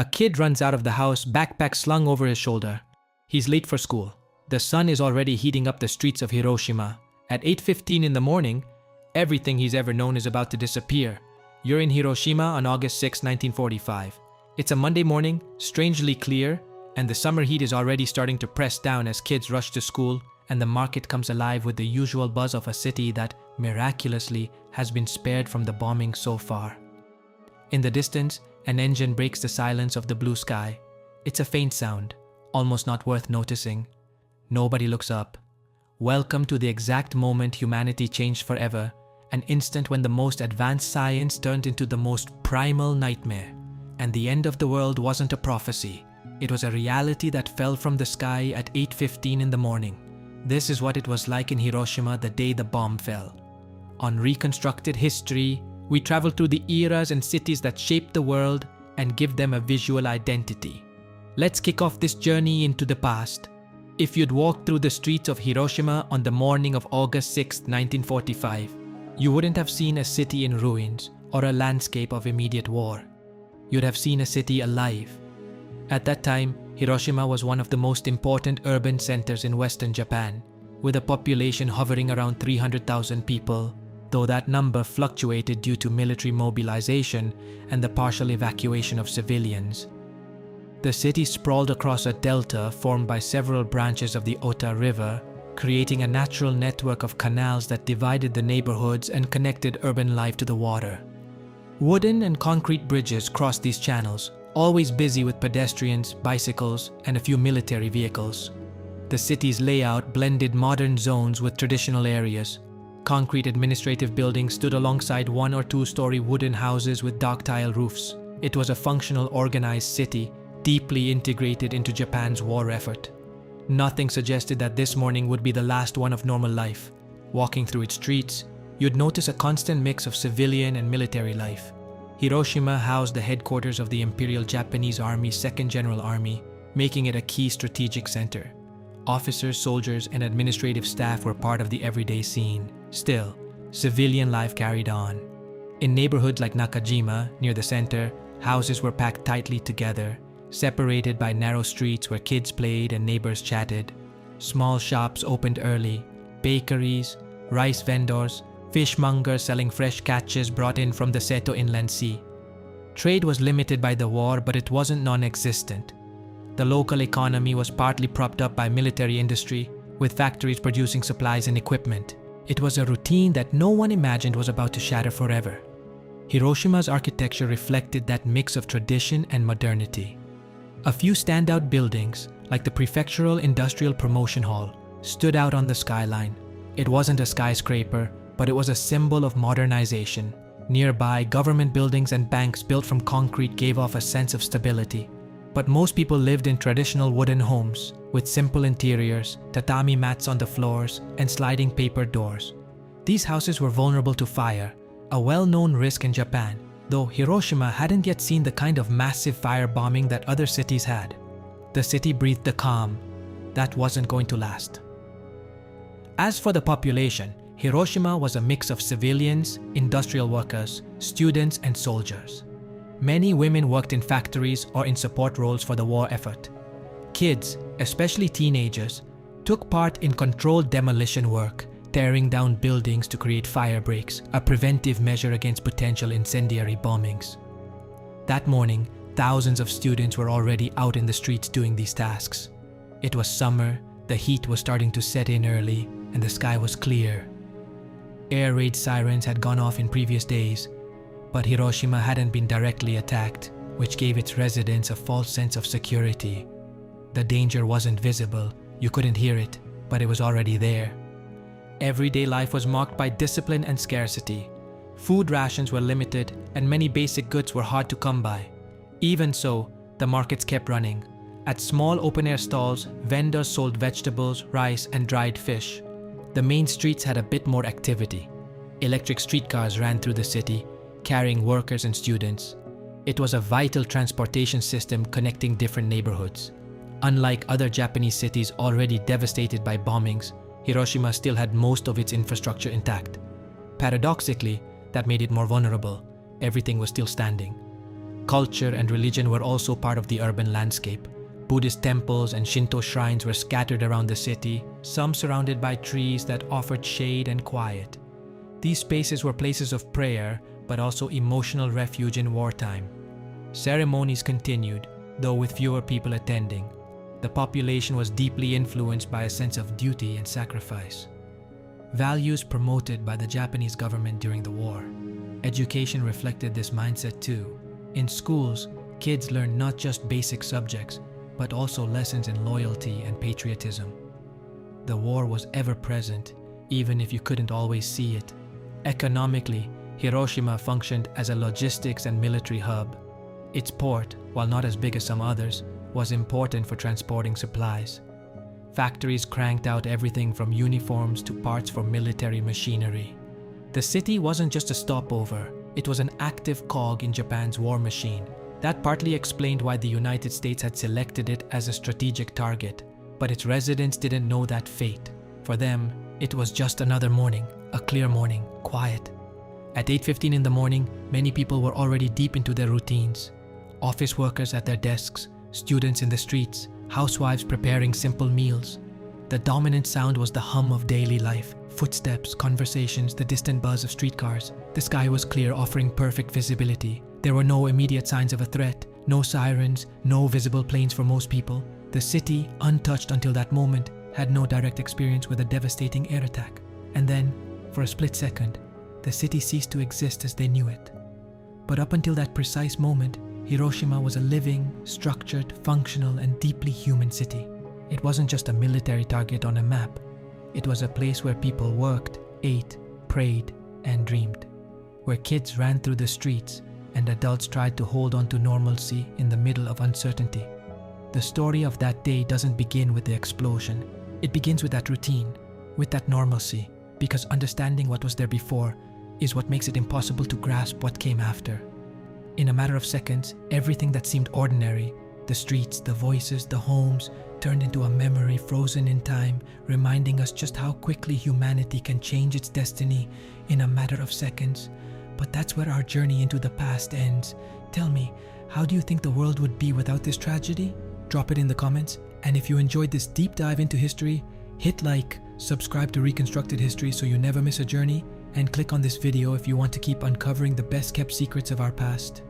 A kid runs out of the house, backpack slung over his shoulder. He's late for school. The sun is already heating up the streets of Hiroshima. At 8:15 in the morning, everything he's ever known is about to disappear. You're in Hiroshima on August 6, 1945. It's a Monday morning, strangely clear, and the summer heat is already starting to press down as kids rush to school and the market comes alive with the usual buzz of a city that, miraculously, has been spared from the bombing so far. In the distance, an engine breaks the silence of the blue sky. It's a faint sound, almost not worth noticing. Nobody looks up. Welcome to the exact moment humanity changed forever, an instant when the most advanced science turned into the most primal nightmare. And the end of the world wasn't a prophecy. It was a reality that fell from the sky at 8:15 in the morning. This is what it was like in Hiroshima the day the bomb fell. On Reconstructed History, we travel through the eras and cities that shaped the world and give them a visual identity. Let's kick off this journey into the past. If you'd walked through the streets of Hiroshima on the morning of August 6, 1945, you wouldn't have seen a city in ruins or a landscape of immediate war. You'd have seen a city alive. At that time, Hiroshima was one of the most important urban centers in Western Japan, with a population hovering around 300,000 people, though that number fluctuated due to military mobilization and the partial evacuation of civilians. The city sprawled across a delta formed by several branches of the Ota River, creating a natural network of canals that divided the neighborhoods and connected urban life to the water. Wooden and concrete bridges crossed these channels, always busy with pedestrians, bicycles, and a few military vehicles. The city's layout blended modern zones with traditional areas. Concrete administrative buildings stood alongside 1- or 2-story wooden houses with dark tile roofs. It was a functional, organized city, deeply integrated into Japan's war effort. Nothing suggested that this morning would be the last one of normal life. Walking through its streets, you'd notice a constant mix of civilian and military life. Hiroshima housed the headquarters of the Imperial Japanese Army's 2nd General Army, making it a key strategic center. Officers, soldiers, and administrative staff were part of the everyday scene. Still, civilian life carried on. In neighborhoods like Nakajima, near the center, houses were packed tightly together, separated by narrow streets where kids played and neighbors chatted. Small shops opened early, bakeries, rice vendors, fishmongers selling fresh catches brought in from the Seto Inland Sea. Trade was limited by the war, but it wasn't non-existent. The local economy was partly propped up by military industry, with factories producing supplies and equipment. It was a routine that no one imagined was about to shatter forever. Hiroshima's architecture reflected that mix of tradition and modernity. A few standout buildings, like the Prefectural Industrial Promotion Hall, stood out on the skyline. It wasn't a skyscraper, but it was a symbol of modernization. Nearby, government buildings and banks built from concrete gave off a sense of stability. But most people lived in traditional wooden homes, with simple interiors, tatami mats on the floors, and sliding paper doors. These houses were vulnerable to fire, a well-known risk in Japan, though Hiroshima hadn't yet seen the kind of massive firebombing that other cities had. The city breathed a calm. That wasn't going to last. As for the population, Hiroshima was a mix of civilians, industrial workers, students, and soldiers. Many women worked in factories or in support roles for the war effort. Kids, especially teenagers, took part in controlled demolition work, tearing down buildings to create fire breaks, a preventive measure against potential incendiary bombings. That morning, thousands of students were already out in the streets doing these tasks. It was summer, the heat was starting to set in early, and the sky was clear. Air raid sirens had gone off in previous days, but Hiroshima hadn't been directly attacked, which gave its residents a false sense of security. The danger wasn't visible, you couldn't hear it, but it was already there. Everyday life was marked by discipline and scarcity. Food rations were limited, and many basic goods were hard to come by. Even so, the markets kept running. At small open-air stalls, vendors sold vegetables, rice, and dried fish. The main streets had a bit more activity. Electric streetcars ran through the city, carrying workers and students. It was a vital transportation system connecting different neighborhoods. Unlike other Japanese cities already devastated by bombings, Hiroshima still had most of its infrastructure intact. Paradoxically, that made it more vulnerable. Everything was still standing. Culture and religion were also part of the urban landscape. Buddhist temples and Shinto shrines were scattered around the city, some surrounded by trees that offered shade and quiet. These spaces were places of prayer, but also emotional refuge in wartime. Ceremonies continued, though with fewer people attending. The population was deeply influenced by a sense of duty and sacrifice. Values promoted by the Japanese government during the war. Education reflected this mindset too. In schools, kids learned not just basic subjects, but also lessons in loyalty and patriotism. The war was ever present, even if you couldn't always see it. Economically, Hiroshima functioned as a logistics and military hub. Its port, while not as big as some others, was important for transporting supplies. Factories cranked out everything from uniforms to parts for military machinery. The city wasn't just a stopover, it was an active cog in Japan's war machine. That partly explained why the United States had selected it as a strategic target, but its residents didn't know that fate. For them, it was just another morning, a clear morning, quiet. At 8:15 in the morning, many people were already deep into their routines. Office workers at their desks, students in the streets, housewives preparing simple meals. The dominant sound was the hum of daily life, footsteps, conversations, the distant buzz of streetcars. The sky was clear, offering perfect visibility. There were no immediate signs of a threat, no sirens, no visible planes for most people. The city, untouched until that moment, had no direct experience with a devastating air attack. And then, for a split second, the city ceased to exist as they knew it. But up until that precise moment, Hiroshima was a living, structured, functional, and deeply human city. It wasn't just a military target on a map. It was a place where people worked, ate, prayed, and dreamed. Where kids ran through the streets and adults tried to hold on to normalcy in the middle of uncertainty. The story of that day doesn't begin with the explosion. It begins with that routine, with that normalcy, because understanding what was there before is what makes it impossible to grasp what came after. In a matter of seconds, everything that seemed ordinary, the streets, the voices, the homes, turned into a memory frozen in time, reminding us just how quickly humanity can change its destiny in a matter of seconds. But that's where our journey into the past ends. Tell me, how do you think the world would be without this tragedy? Drop it in the comments. And if you enjoyed this deep dive into history, hit like, subscribe to Reconstructed History so you never miss a journey, and click on this video if you want to keep uncovering the best kept secrets of our past.